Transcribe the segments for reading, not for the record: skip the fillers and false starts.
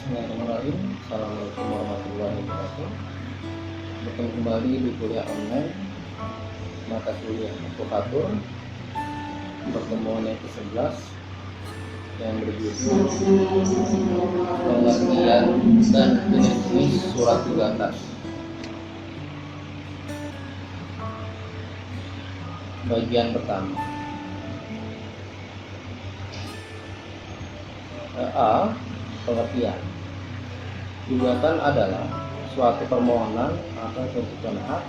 Bismillahirrahmanirrahim. Assalamualaikum warahmatullahi wabarakatuh. Bertemu kembali di kuliah online mata kuliah advokatur, pertemuan yang ke-11 yang berjudul pengertian dan jenis-jenis surat gugatan. Bagian pertama. A. Pengertian. Gugatan adalah suatu permohonan atau tuntutan hak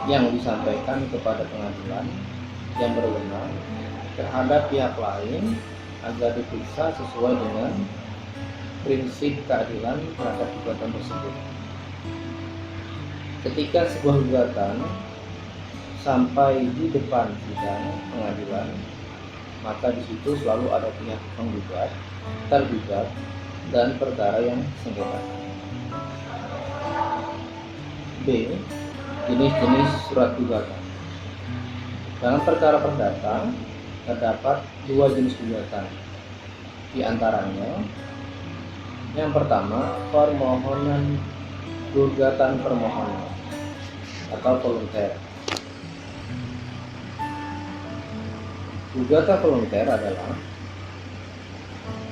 yang disampaikan kepada pengadilan yang berwenang terhadap pihak lain agar diperiksa sesuai dengan prinsip keadilan terhadap gugatan tersebut. Ketika sebuah gugatan sampai di depan sidang pengadilan, maka di situ selalu ada pihak penggugat, tergugat, dan perkara yang sengketa. B. Jenis-jenis surat gugatan. Dalam perkara perdata terdapat dua jenis gugatan. Di antaranya, yang pertama, permohonan gugatan permohonan atau volunter. Gugatan volunter adalah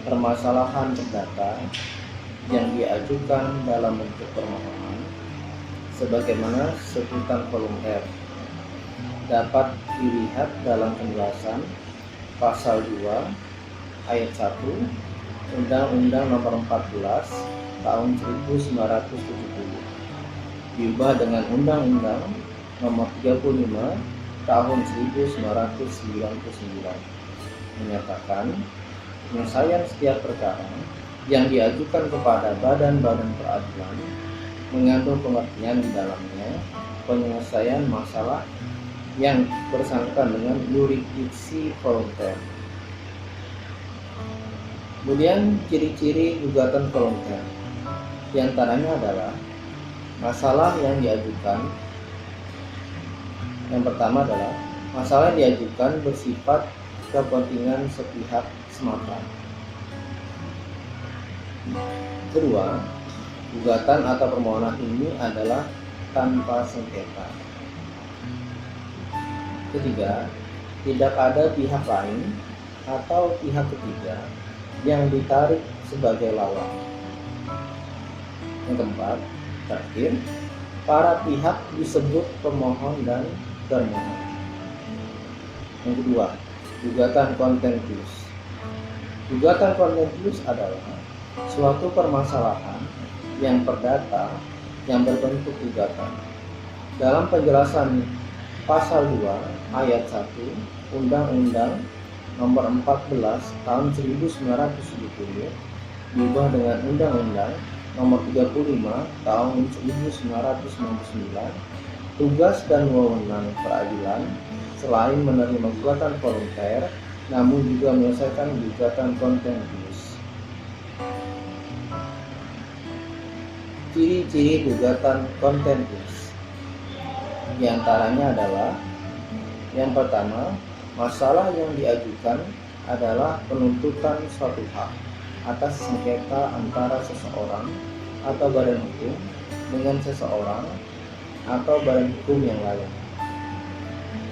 permasalahan perdata yang diajukan dalam bentuk permohonan sebagaimana sebutan volunter dapat dilihat dalam penjelasan pasal 2 ayat 1 Undang-Undang Nomor 14 Tahun 1970 diubah dengan Undang-Undang Nomor 35 Tahun 1999 menyatakan penyelesaian setiap perkara yang diajukan kepada badan-badan peradilan mengandung pengertian di dalamnya penyelesaian masalah yang bersangkutan dengan yurisdiksi volunter. Kemudian ciri-ciri gugatan volunter di antaranya adalah masalah yang diajukan. Yang pertama adalah masalah yang diajukan bersifat kepentingan sepihak semata. Kedua, gugatan atau permohonan ini adalah tanpa sengketa. Ketiga, tidak ada pihak lain atau pihak ketiga yang ditarik sebagai lawan. Yang keempat, terakhir, para pihak disebut pemohon dan termohon. Yang kedua, gugatan kontentius. Gugatan kontentius adalah suatu permasalahan yang perdata yang berbentuk gugatan. Dalam penjelasan pasal 2 ayat 1 Undang-Undang Nomor 14 Tahun 1970 diubah dengan Undang-Undang Nomor 35 Tahun 1999, tugas dan wewenang peradilan selain menerima gugatan volunter, namun juga menyelesaikan gugatan kontentius. Ciri-ciri gugatan kontentius di antaranya adalah yang pertama, masalah yang diajukan adalah penuntutan suatu hak atas sengketa antara seseorang atau badan hukum dengan seseorang atau badan hukum yang lain.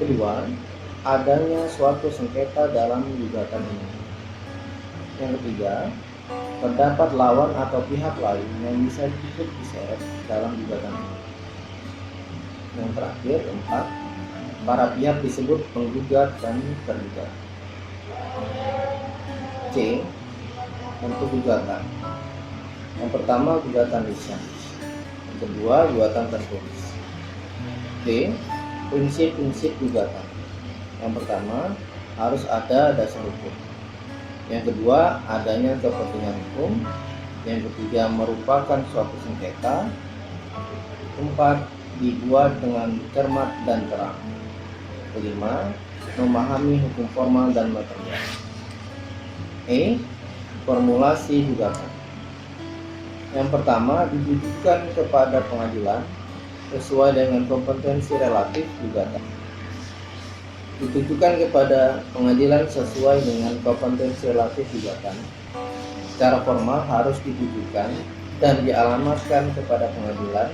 Kedua, adanya suatu sengketa dalam gugatan ini. Yang ketiga, terdapat lawan atau pihak lain yang bisa ikut diseret dalam gugatan ini. Yang terakhir, keempat, para pihak disebut penggugat dan tergugat. C. Bentuk gugatan. Yang pertama, gugatan lisan. Yang kedua, gugatan tertulis. D. Prinsip-prinsip gugatan. Yang pertama, harus ada dasar hukum. Yang kedua, adanya kepentingan hukum. Yang ketiga, merupakan suatu sengketa. Keempat, dibuat dengan cermat dan terang. Kelima, memahami hukum formal dan material. E. Formulasi gugatan. Yang pertama, ditujukan kepada pengadilan sesuai dengan kompetensi relatif gugatan. Ditujukan kepada pengadilan sesuai dengan kompetensi relatif gugatan. secara formal harus ditujukan dan dialamatkan kepada pengadilan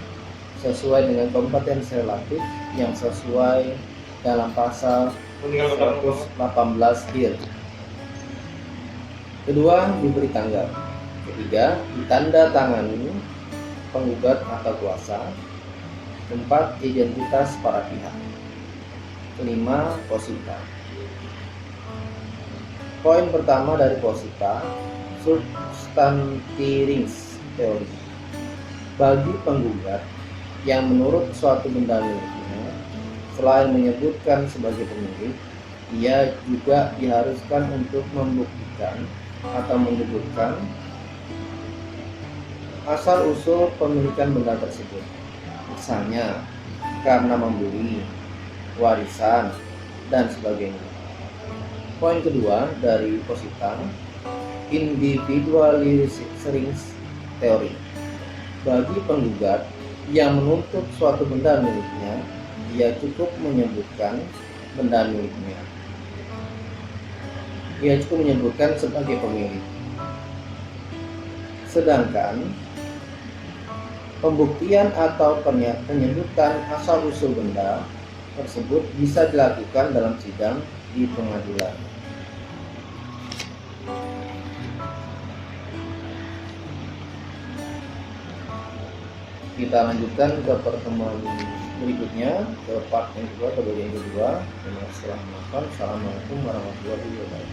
sesuai dengan kompetensi relatif yang sesuai dalam pasal 118 DIR. Kedua, diberi tanggal. Ketiga, ditanda tangani penggugat atau kuasa. Keempat, identitas para pihak. Kelima, posita. Poin pertama dari posita, substantirings teori. Bagi penggugat yang menurut suatu benda miliknya, selain menyebutkan sebagai pemilik, ia juga diharuskan untuk membuktikan atau menyebutkan asal-usul pemilikan benda tersebut. Misalnya, karena membeli, warisan, dan sebagainya. Poin kedua dari posita, individualisierings teori. Bagi penggugat yang menuntut suatu benda miliknya, ia cukup menyebutkan benda miliknya. Ia cukup menyebutkan sebagai pemilik. Sedangkan pembuktian atau penyebutan asal-usul benda tersebut bisa dilakukan dalam sidang di pengadilan. Kita lanjutkan ke pertemuan berikutnya, ke part yang kedua, ke bagian kedua. Terima kasih telah menonton. Assalamualaikum warahmatullahi wabarakatuh.